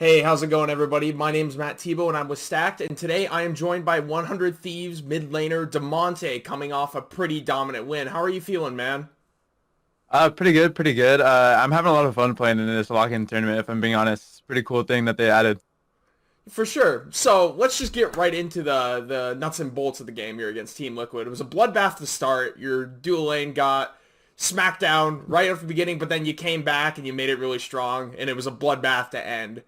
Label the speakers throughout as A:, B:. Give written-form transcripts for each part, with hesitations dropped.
A: Hey, how's it going, everybody? My name's Matt Tebow, and I'm with Stacked, and today I am joined by 100 Thieves mid laner Damonte, coming off a pretty dominant win. How are you feeling, man?
B: Pretty good, pretty good. I'm having a lot of fun playing in this lock-in tournament, if I'm being honest. It's a pretty cool thing that they added.
A: For sure. So let's just get right into the nuts and bolts of the game here against Team Liquid. It was a bloodbath to start. Your dual lane got smacked down right at the beginning, but then you came back and you made it really strong, and it was a bloodbath to end.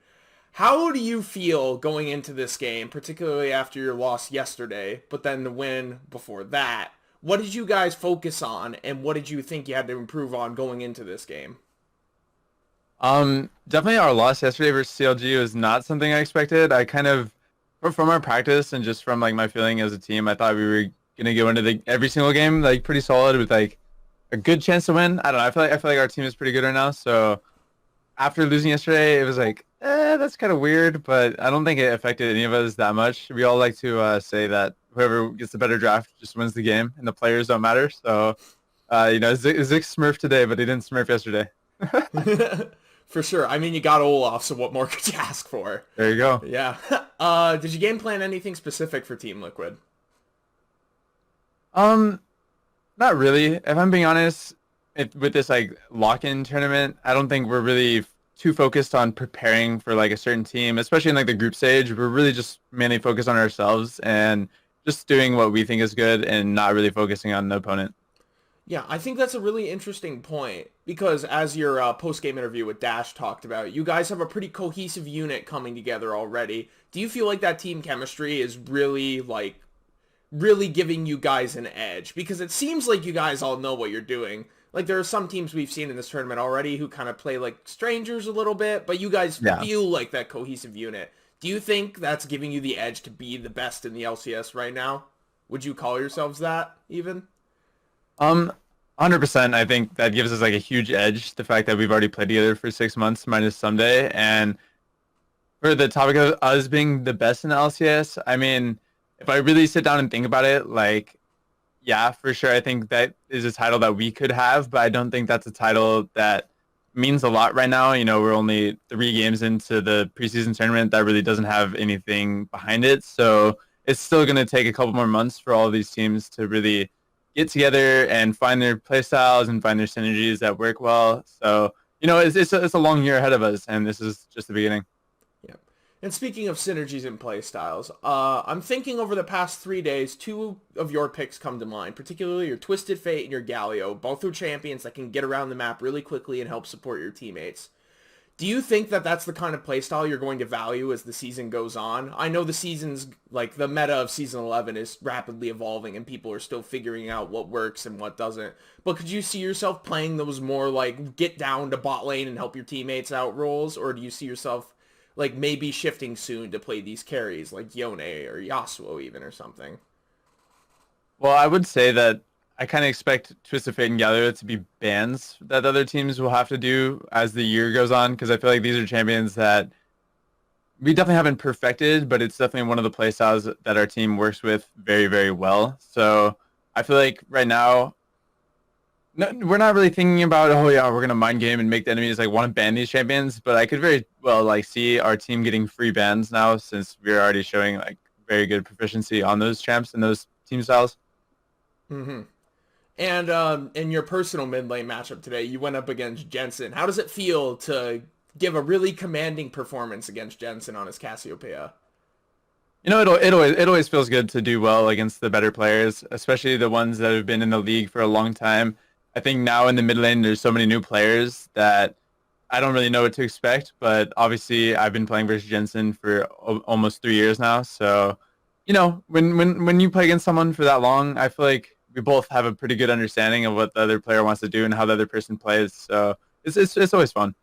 A: How do you feel going into this game, particularly after your loss yesterday, but then the win before that? What did you guys focus on, and what did you think you had to improve on going into this game?
B: Definitely our loss yesterday versus CLG was not something I expected. I kind of, from our practice and just from like my feeling as a team, I thought we were gonna go into the every single game like pretty solid with like a good chance to win. I don't know. I feel like our team is pretty good right now. So after losing yesterday, it was like, that's kind of weird, but I don't think it affected any of us that much. We all like to say that whoever gets the better draft just wins the game, and the players don't matter. So, Zick smurfed today, but he didn't smurf yesterday.
A: For sure. I mean, you got Olaf, so what more could you ask for?
B: There you go.
A: Yeah. Did you game plan anything specific for Team Liquid?
B: Um, Not really. If I'm being honest, with this like lock-in tournament, I don't think we're really too focused on preparing for like a certain team, especially in like the group stage. We're really just mainly focused on ourselves and just doing what we think is good and not really focusing on the opponent.
A: Yeah, I think that's a really interesting point because as your post-game interview with Dash talked about, you guys have a pretty cohesive unit coming together already. Do you feel like that team chemistry is really giving you guys an edge? Because it seems like you guys all know what you're doing. Like there are some teams we've seen in this tournament already who kind of play like strangers a little bit, but you guys
B: Yeah.
A: feel like that cohesive unit. Do you think that's giving you the edge to be the best in the LCS right now? Would you call yourselves that even?
B: 100%. I think that gives us like a huge edge. The fact that we've already played together for 6 months minus someday. And for the topic of us being the best in the LCS, I mean, if I really sit down and think about it, like, yeah, for sure. I think that is a title that we could have, but I don't think that's a title that means a lot right now. We're only 3 games into the preseason tournament that really doesn't have anything behind it. So it's still going to take a couple more months for all of these teams to really get together and find their play styles and find their synergies that work well. So, it's a long year ahead of us, and this is just the beginning.
A: Yeah. And speaking of synergies and play styles, I'm thinking over the past 3 days, two of your picks come to mind, particularly your Twisted Fate and your Galio. Both are champions that can get around the map really quickly and help support your teammates. Do you think that that's the kind of playstyle you're going to value as the season goes on? I know the season's, like, the meta of Season 11 is rapidly evolving and people are still figuring out what works and what doesn't. But could you see yourself playing those more, like, get down to bot lane and help your teammates out roles? Or do you see yourself, like, maybe shifting soon to play these carries, like Yone or Yasuo even or something?
B: Well, I would say that I kind of expect Twisted Fate and Galio to be bans that other teams will have to do as the year goes on, because I feel like these are champions that we definitely haven't perfected, but it's definitely one of the playstyles that our team works with very, very well. So I feel like right now, no, we're not really thinking about, oh yeah, we're gonna mind game and make the enemies like want to ban these champions. But I could very well like see our team getting free bans now, since we're already showing like very good proficiency on those champs and those team styles.
A: Mm-hmm. And in your personal mid lane matchup today, you went up against Jensen. How does it feel to give a really commanding performance against Jensen on his Cassiopeia?
B: It always feels good to do well against the better players, especially the ones that have been in the league for a long time. I think now in the mid lane, there's so many new players that I don't really know what to expect. But obviously, I've been playing versus Jensen for almost 3 years now. So, when you play against someone for that long, I feel like we both have a pretty good understanding of what the other player wants to do and how the other person plays. So it's always fun.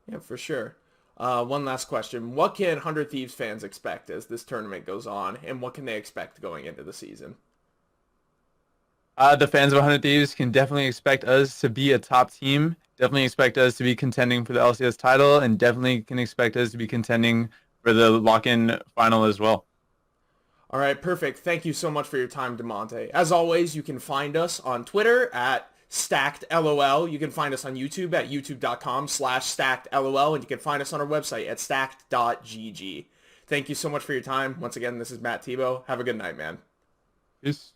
A: Yeah, for sure. One last question. What can 100 Thieves fans expect as this tournament goes on, and what can they expect going into the season?
B: The fans of 100 Thieves can definitely expect us to be a top team. Definitely expect us to be contending for the LCS title, and definitely can expect us to be contending for the lock-in final as well.
A: All right, perfect. Thank you so much for your time, Damonte. As always, you can find us on Twitter at Stacked LOL. You can find us on YouTube at youtube.com/stacked LOL, and you can find us on our website at stacked.gg. Thank you so much for your time. Once again, this is Matt Tebow. Have a good night, man.
B: Peace.